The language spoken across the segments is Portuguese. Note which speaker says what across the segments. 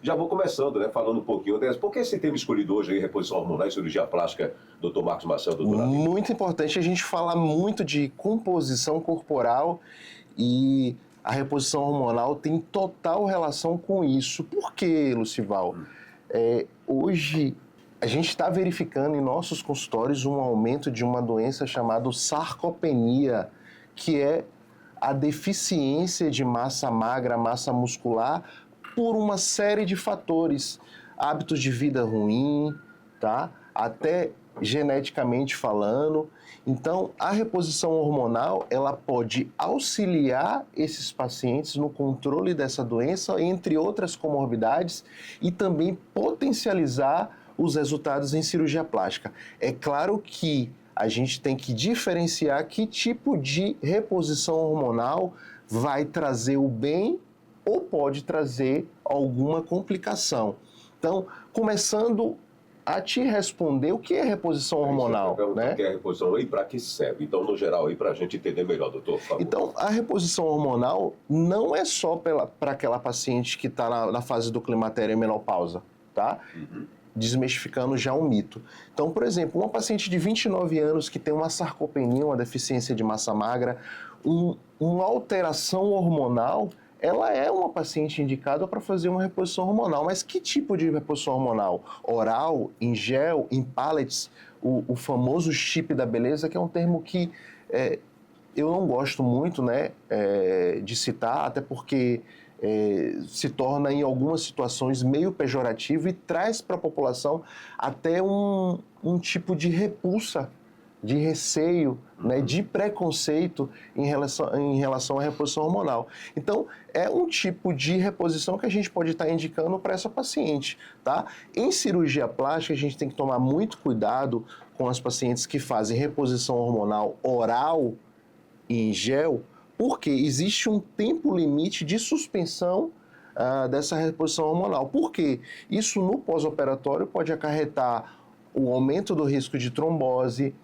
Speaker 1: Já vou começando, né, falando um pouquinho dessa. Por que esse tema escolhido hoje aí, reposição hormonal e cirurgia plástica, doutor Marcos Marcel, doutor Aline?
Speaker 2: Muito importante a gente falar muito de composição corporal e a reposição hormonal tem total relação com isso. Por quê, Lucival? Hoje a gente está verificando em nossos consultórios um aumento de uma doença chamada sarcopenia, que é a deficiência de massa magra, massa muscular, por uma série de fatores. Hábitos de vida ruim, tá? Até geneticamente falando. Então, a reposição hormonal, ela pode auxiliar esses pacientes no controle dessa doença, entre outras comorbidades, e também potencializar os resultados em cirurgia plástica. É claro que a gente tem que diferenciar que tipo de reposição hormonal vai trazer o bem ou pode trazer alguma complicação. Então, começando a te responder o que é reposição hormonal, né?
Speaker 1: O que é reposição e para que serve? Então, no geral, aí para a gente entender melhor, doutor, por favor.
Speaker 2: Então, a reposição hormonal não é só para aquela paciente que está na fase do climatério e menopausa, tá? Desmistificando já um mito. Então, por exemplo, uma paciente de 29 anos que tem uma sarcopenia, uma deficiência de massa magra, uma alteração hormonal, ela é uma paciente indicada para fazer uma reposição hormonal. Mas que tipo de reposição hormonal? Oral, em gel, em pellets, o famoso chip da beleza, que é um termo que eu não gosto muito, né, de citar, até porque se torna em algumas situações meio pejorativo e traz para a população até um tipo de repulsa, de receio, né, de preconceito em relação à reposição hormonal. Então, é um tipo de reposição que a gente pode estar indicando para essa paciente, tá? Em cirurgia plástica, a gente tem que tomar muito cuidado com as pacientes que fazem reposição hormonal oral e em gel, porque existe um tempo limite de suspensão dessa reposição hormonal. Por quê? Isso no pós-operatório pode acarretar o aumento do risco de trombose,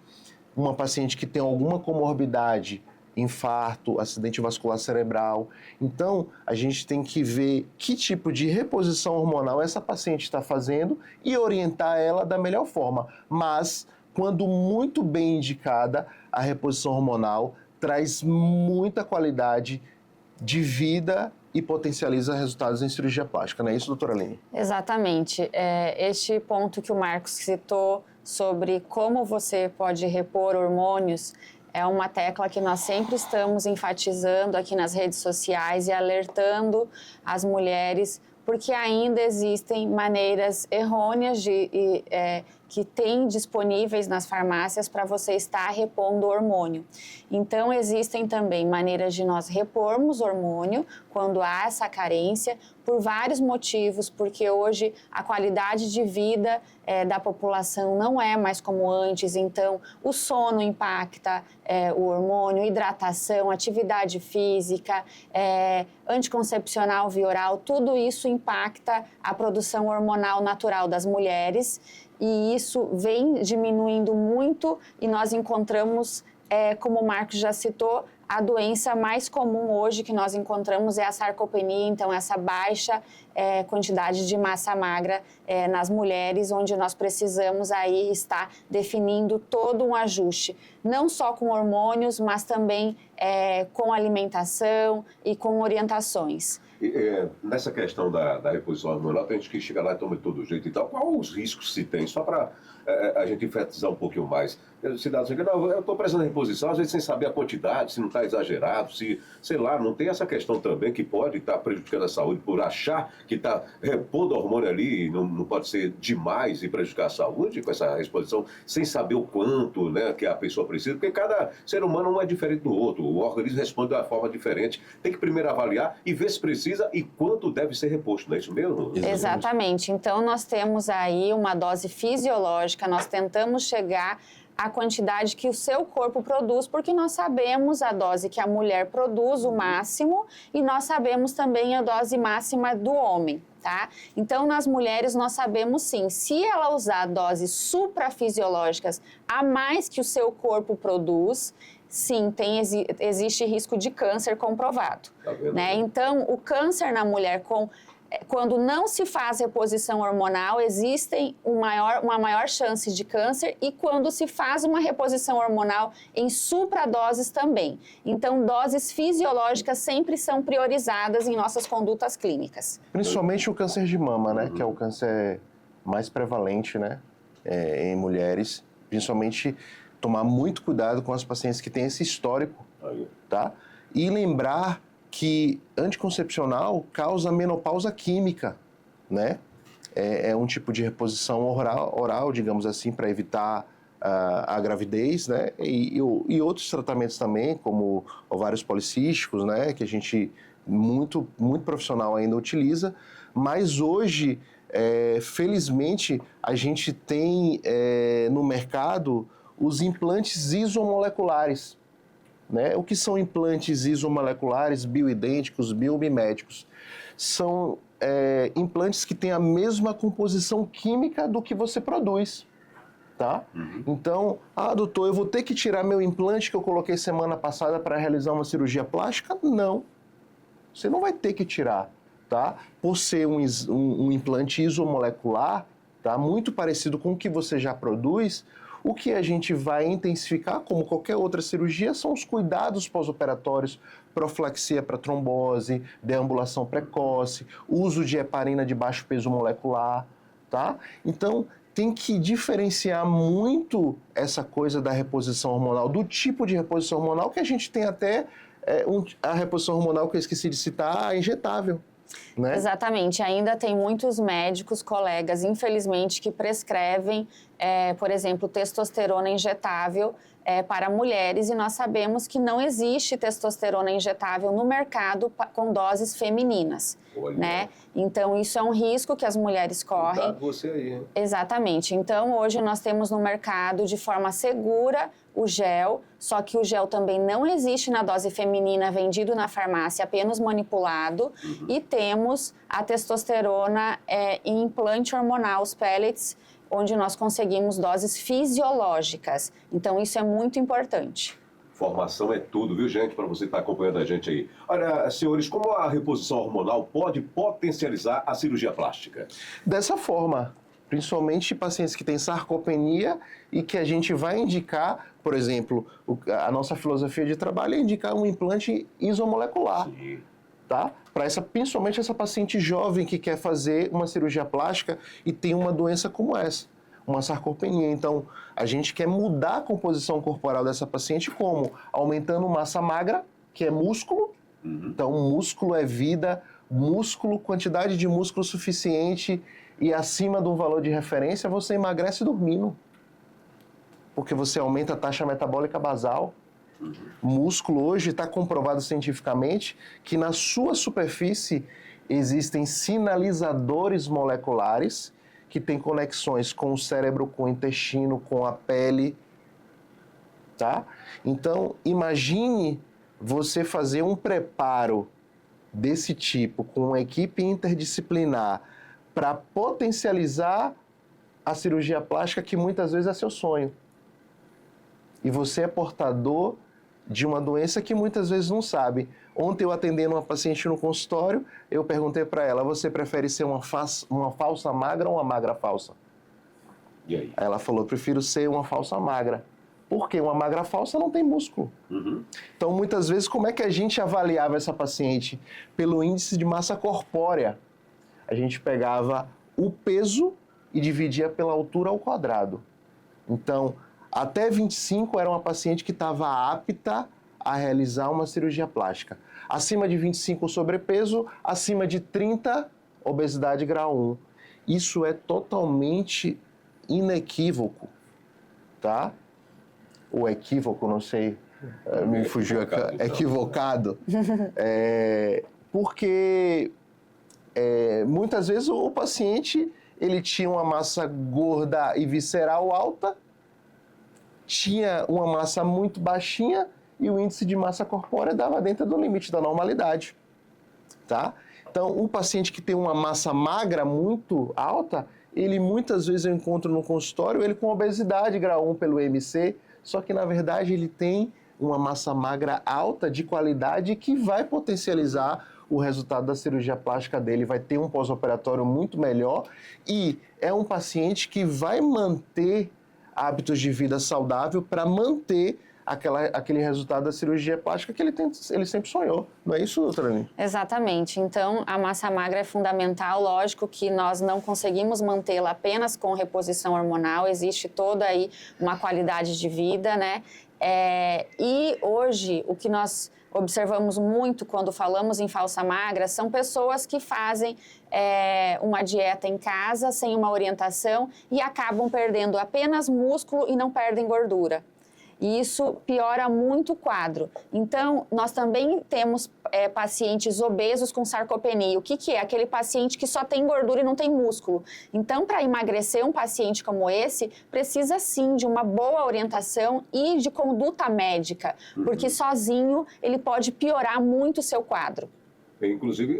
Speaker 2: uma paciente que tem alguma comorbidade, infarto, acidente vascular cerebral. Então, a gente tem que ver que tipo de reposição hormonal essa paciente está fazendo e orientar ela da melhor forma. Mas, quando muito bem indicada, a reposição hormonal traz muita qualidade de vida e potencializa resultados em cirurgia plástica. Não é isso, doutora Aline?
Speaker 3: Exatamente. Este ponto que o Marcos citou sobre como você pode repor hormônios é uma tecla que nós sempre estamos enfatizando aqui nas redes sociais e alertando as mulheres, porque ainda existem maneiras errôneas que tem disponíveis nas farmácias para você estar repondo hormônio. Então, existem também maneiras de nós repormos hormônio quando há essa carência, por vários motivos, porque hoje a qualidade de vida da população não é mais como antes, então o sono impacta o hormônio, hidratação, atividade física, anticoncepcional via oral, tudo isso impacta a produção hormonal natural das mulheres, e isso vem diminuindo muito e nós encontramos, como o Marcos já citou, a doença mais comum hoje que nós encontramos é a sarcopenia, então essa baixa quantidade de massa magra nas mulheres, onde nós precisamos aí estar definindo todo um ajuste, não só com hormônios, mas também com alimentação e com orientações.
Speaker 1: Nessa questão da reposição hormonal, tem gente que chega lá e toma de todo jeito e tal. Qual os riscos se tem? Só para a gente enfatizar um pouquinho mais. Cidades dizem, não, eu estou precisando de reposição, às vezes sem saber a quantidade, se não está exagerado, se, sei lá, não tem essa questão também que pode estar prejudicando a saúde por achar que está repondo hormônio ali e não pode ser demais e prejudicar a saúde com essa reposição, sem saber o quanto, né, que a pessoa precisa, porque cada ser humano não é diferente do outro, o organismo responde de uma forma diferente, tem que primeiro avaliar e ver se precisa e quanto deve ser reposto, não é isso mesmo?
Speaker 3: Exatamente, então nós temos aí uma dose fisiológica, nós tentamos chegar à quantidade que o seu corpo produz, porque nós sabemos a dose que a mulher produz, o máximo, e nós sabemos também a dose máxima do homem, tá? Então, nas mulheres, nós sabemos sim, se ela usar doses suprafisiológicas a mais que o seu corpo produz, sim, existe risco de câncer comprovado,
Speaker 1: Tá vendo,
Speaker 3: né? Então, o câncer na mulher com quando não se faz reposição hormonal, existem uma maior chance de câncer, e quando se faz uma reposição hormonal em supradoses também. Então, doses fisiológicas sempre são priorizadas em nossas condutas clínicas.
Speaker 2: Principalmente o câncer de mama, né? Que é o câncer mais prevalente, né? Em mulheres. Principalmente tomar muito cuidado com as pacientes que têm esse histórico, tá? E lembrar que anticoncepcional causa menopausa química, né? É um tipo de reposição oral, digamos assim, para evitar a gravidez, né? E outros tratamentos também, como ovários policísticos, né? Que a gente, muito profissional ainda utiliza. Mas hoje, felizmente, a gente tem no mercado os implantes isomoleculares. Né? O que são implantes isomoleculares, bioidênticos, biomiméticos? São implantes que têm a mesma composição química do que você produz, tá? Então, doutor, eu vou ter que tirar meu implante que eu coloquei semana passada para realizar uma cirurgia plástica? Não, você não vai ter que tirar, tá? Por ser um implante isomolecular, tá? Muito parecido com o que você já produz. O que a gente vai intensificar, como qualquer outra cirurgia, são os cuidados pós-operatórios, profilaxia para trombose, deambulação precoce, uso de heparina de baixo peso molecular, tá? Então, tem que diferenciar muito essa coisa da reposição hormonal, do tipo de reposição hormonal, que a gente tem até a reposição hormonal que eu esqueci de citar, a injetável. Né?
Speaker 3: Exatamente. Ainda tem muitos médicos, colegas, infelizmente, que prescrevem, por exemplo, testosterona injetável para mulheres, e nós sabemos que não existe testosterona injetável no mercado com doses femininas.
Speaker 1: Olha.
Speaker 3: Né? Então, isso é um risco que as mulheres correm.
Speaker 1: Cuidado você aí, hein?
Speaker 3: Exatamente. Então, hoje nós temos no mercado, de forma segura, o gel, só que o gel também não existe na dose feminina, vendido na farmácia, apenas manipulado. E temos a testosterona em implante hormonal, os pellets, onde nós conseguimos doses fisiológicas. Então, isso é muito importante.
Speaker 1: Formação é tudo, viu, gente? Para você estar acompanhando a gente aí. Olha, senhores, como a reposição hormonal pode potencializar a cirurgia plástica?
Speaker 2: Dessa forma, principalmente pacientes que têm sarcopenia e que a gente vai indicar, por exemplo, a nossa filosofia de trabalho é indicar um implante isomolecular.
Speaker 1: Sim.
Speaker 2: Tá? Principalmente essa paciente jovem que quer fazer uma cirurgia plástica e tem uma doença como essa, uma sarcopenia. Então, a gente quer mudar a composição corporal dessa paciente como? Aumentando massa magra, que é músculo. Então, músculo é vida, músculo, quantidade de músculo suficiente e acima de um valor de referência, você emagrece dormindo. Porque você aumenta a taxa metabólica basal. Músculo hoje está comprovado cientificamente que na sua superfície existem sinalizadores moleculares que têm conexões com o cérebro, com o intestino, com a pele, tá? Então, imagine você fazer um preparo desse tipo com uma equipe interdisciplinar para potencializar a cirurgia plástica, que muitas vezes é seu sonho. E você é portador de uma doença que muitas vezes não sabe. Ontem, eu atendendo uma paciente no consultório, eu perguntei para ela, você prefere ser uma falsa magra ou uma magra falsa?
Speaker 1: E aí?
Speaker 2: Aí ela falou, prefiro ser uma falsa magra. Por quê? Uma magra falsa não tem músculo. Então, muitas vezes, como é que a gente avaliava essa paciente? Pelo índice de massa corpórea. A gente pegava o peso e dividia pela altura ao quadrado. Então, até 25 era uma paciente que estava apta a realizar uma cirurgia plástica. Acima de 25, sobrepeso. Acima de 30, obesidade grau 1. Isso é totalmente inequívoco, tá? Ou equívoco, não sei, me fugiu, equivocado. Porque muitas vezes o paciente ele tinha uma massa gorda e visceral alta, tinha uma massa muito baixinha e o índice de massa corpórea dava dentro do limite da normalidade, tá? Então, o paciente que tem uma massa magra muito alta, ele muitas vezes eu encontro no consultório ele com obesidade grau 1 pelo IMC, só que na verdade ele tem uma massa magra alta de qualidade que vai potencializar o resultado da cirurgia plástica dele vai ter um pós-operatório muito melhor e é um paciente que vai manter hábitos de vida saudável para manter aquele resultado da cirurgia plástica que ele sempre sonhou. Não é isso, doutora Aline?
Speaker 3: Exatamente. Então, a massa magra é fundamental. Lógico que nós não conseguimos mantê-la apenas com reposição hormonal. Existe toda aí uma qualidade de vida, né? E hoje, o que nós observamos muito quando falamos em falsa magra são pessoas que fazem uma dieta em casa, sem uma orientação, e acabam perdendo apenas músculo e não perdem gordura. E isso piora muito o quadro. Então, nós também temos pacientes obesos com sarcopenia. O que é? Aquele paciente que só tem gordura e não tem músculo. Então, para emagrecer um paciente como esse, precisa sim de uma boa orientação e de conduta médica, porque sozinho ele pode piorar muito o seu quadro.
Speaker 1: Inclusive,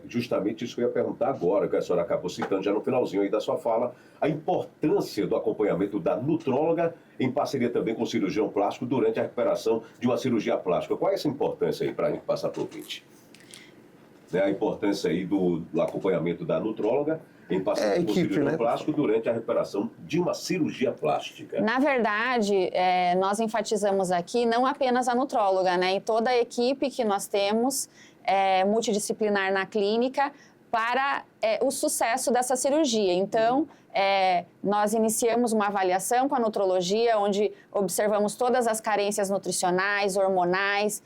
Speaker 1: justamente isso que eu ia perguntar agora, que a senhora acabou citando já no finalzinho aí da sua fala, a importância do acompanhamento da nutróloga em parceria também com o cirurgião plástico durante a recuperação de uma cirurgia plástica. Qual é essa importância aí para a gente passar para o ouvinte? A importância aí do acompanhamento da nutróloga em parceria com o cirurgião plástico durante a recuperação de uma cirurgia plástica.
Speaker 3: Na verdade, nós enfatizamos aqui não apenas a nutróloga, né? E toda a equipe que nós temos multidisciplinar na clínica para o sucesso dessa cirurgia. Então, nós iniciamos uma avaliação com a nutrologia, onde observamos todas as carências nutricionais, hormonais,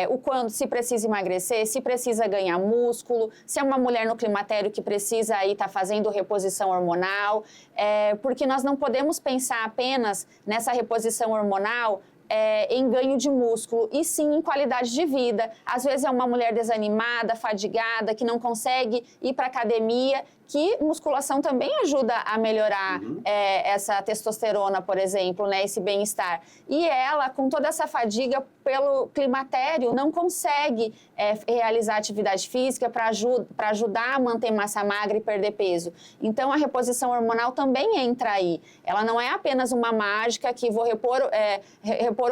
Speaker 3: o quando se precisa emagrecer, se precisa ganhar músculo, se é uma mulher no climatério que precisa aí estar fazendo reposição hormonal, porque nós não podemos pensar apenas nessa reposição hormonal em ganho de músculo, e sim em qualidade de vida. Às vezes é uma mulher desanimada, fadigada, que não consegue ir para a academia, que musculação também ajuda a melhorar essa testosterona, por exemplo, né, esse bem-estar. E ela, com toda essa fadiga pelo climatério, não consegue realizar atividade física para ajudar a manter massa magra e perder peso. Então, a reposição hormonal também entra aí. Ela não é apenas uma mágica que vou repor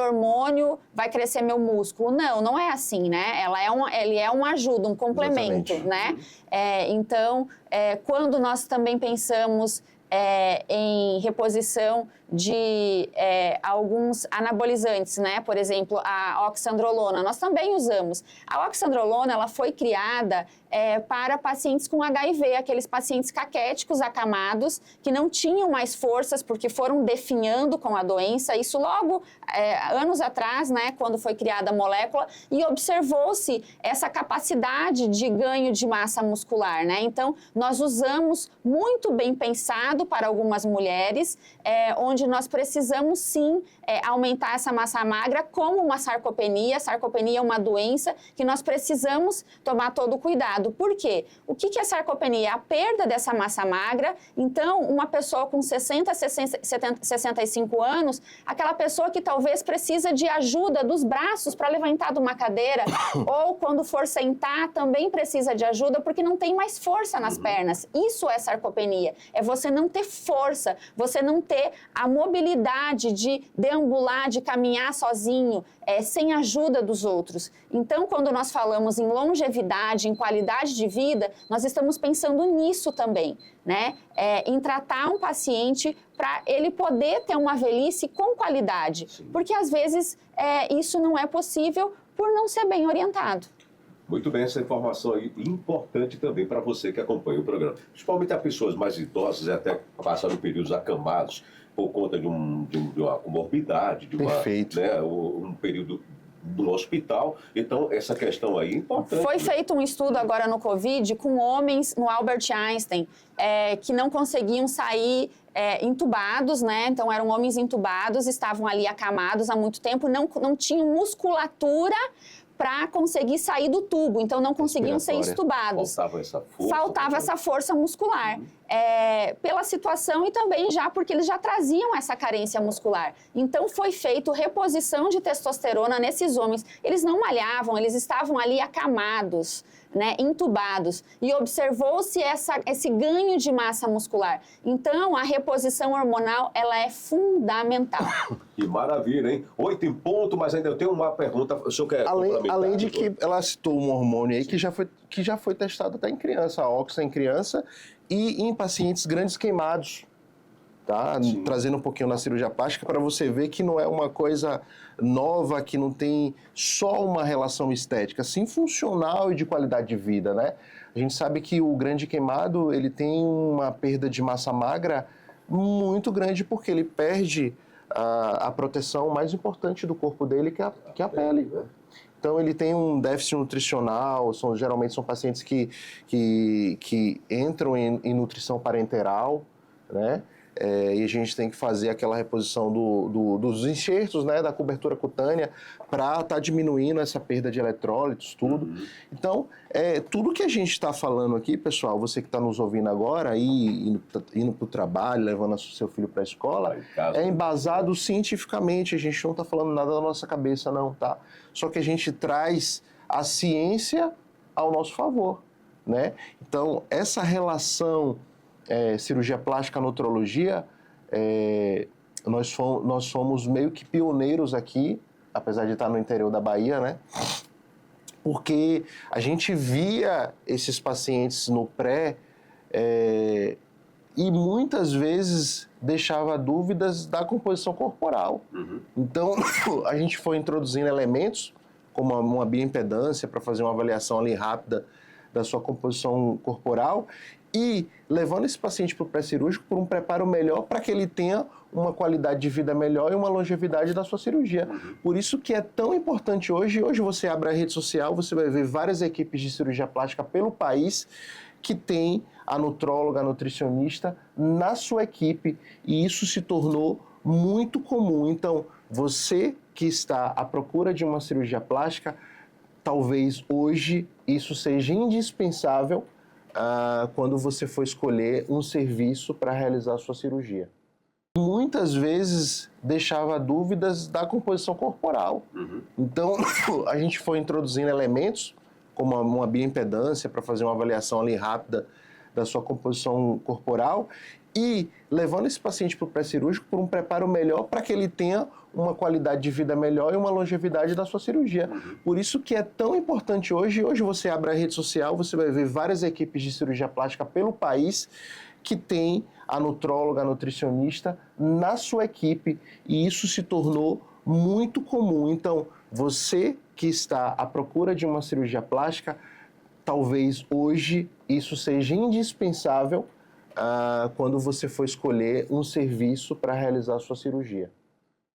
Speaker 3: hormônio, vai crescer meu músculo. Não, não é assim, né? Ele é uma ajuda, um complemento, né? Então, quando nós também pensamos em reposição de alguns anabolizantes, né? Por exemplo, a oxandrolona, nós também usamos. A oxandrolona, ela foi criada para pacientes com HIV, aqueles pacientes caquéticos acamados, que não tinham mais forças porque foram definhando com a doença. Isso logo, anos atrás, né? Quando foi criada a molécula, e observou-se essa capacidade de ganho de massa muscular, né? Então, nós usamos muito bem pensado para algumas mulheres, onde nós precisamos sim aumentar essa massa magra, como uma sarcopenia. A sarcopenia é uma doença que nós precisamos tomar todo o cuidado. Por quê? O que é sarcopenia? A perda dessa massa magra. Então, uma pessoa com 60, 65 anos, aquela pessoa que talvez precisa de ajuda dos braços para levantar de uma cadeira, ou quando for sentar, também precisa de ajuda porque não tem mais força nas pernas. Isso é sarcopenia. É você não ter força, você não ter a mobilidade de deambular, de caminhar sozinho, sem ajuda dos outros. Então, quando nós falamos em longevidade, em qualidade de vida, nós estamos pensando nisso também, né? Em tratar um paciente para ele poder ter uma velhice com qualidade. Sim. Porque, às vezes, isso não é possível por não ser bem orientado.
Speaker 1: Muito bem, essa informação aí importante também para você que acompanha o programa. Principalmente as pessoas mais idosas e até passaram períodos acamados por conta de uma comorbidade, de um período no hospital. Então, essa questão aí é importante.
Speaker 3: Foi feito um estudo agora no Covid com homens no Albert Einstein que não conseguiam sair entubados, né? Então, eram homens entubados, estavam ali acamados há muito tempo, não tinham musculatura para conseguir sair do tubo, então não conseguiam ser estubados. Faltava essa força muscular. Pela situação e também já porque eles já traziam essa carência muscular. Então foi feito reposição de testosterona nesses homens. Eles não malhavam, eles estavam ali acamados, né, entubados, e observou-se esse ganho de massa muscular. Então, a reposição hormonal, ela é fundamental.
Speaker 1: Que maravilha, hein? 8 em ponto, mas ainda eu tenho uma pergunta. O senhor quer complementar?
Speaker 2: Além de que ela citou um hormônio aí que já foi testado até em criança, a oxa em criança e em pacientes grandes queimados. Tá? Trazendo um pouquinho na cirurgia plástica para você ver que não é uma coisa nova, que não tem só uma relação estética, sim funcional e de qualidade de vida, né? A gente sabe que o grande queimado, ele tem uma perda de massa magra muito grande porque ele perde a proteção mais importante do corpo dele, que é a pele. Então, ele tem um déficit nutricional, geralmente são pacientes que entram em nutrição parenteral, né? E a gente tem que fazer aquela reposição dos enxertos, né, da cobertura cutânea para estar diminuindo essa perda de eletrólitos, tudo. Então, tudo que a gente está falando aqui, pessoal, você que está nos ouvindo agora, indo para o trabalho, levando seu filho para a escola, é embasado cientificamente, a gente não está falando nada da nossa cabeça, não, tá? Só que a gente traz a ciência ao nosso favor, né? Então, essa relação cirurgia plástica, nutrologia, nós somos meio que pioneiros aqui, apesar de estar no interior da Bahia, né? Porque a gente via esses pacientes no pré e muitas vezes deixava dúvidas da composição corporal. Então, a gente foi introduzindo elementos, como uma bioimpedância, para fazer uma avaliação ali rápida da sua composição corporal e levando esse paciente para o pré-cirúrgico por um preparo melhor para que ele tenha uma qualidade de vida melhor e uma longevidade da sua cirurgia. Por isso que é tão importante hoje você abre a rede social, você vai ver várias equipes de cirurgia plástica pelo país que tem a nutróloga, a nutricionista na sua equipe e isso se tornou muito comum. Então, você que está à procura de uma cirurgia plástica, talvez hoje isso seja indispensável quando você for escolher um serviço para realizar a sua cirurgia. Muitas vezes deixava dúvidas da composição corporal. Então, a gente foi introduzindo elementos, como uma bioimpedância, para fazer uma avaliação ali rápida da sua composição corporal e levando esse paciente para o pré-cirúrgico por um preparo melhor para que ele tenha uma qualidade de vida melhor e uma longevidade da sua cirurgia. Por isso que é tão importante hoje você abre a rede social, você vai ver várias equipes de cirurgia plástica pelo país que tem a nutróloga, a nutricionista na sua equipe e isso se tornou muito comum. Então, você que está à procura de uma cirurgia plástica, talvez hoje isso seja indispensável quando você for escolher um serviço para realizar a sua cirurgia.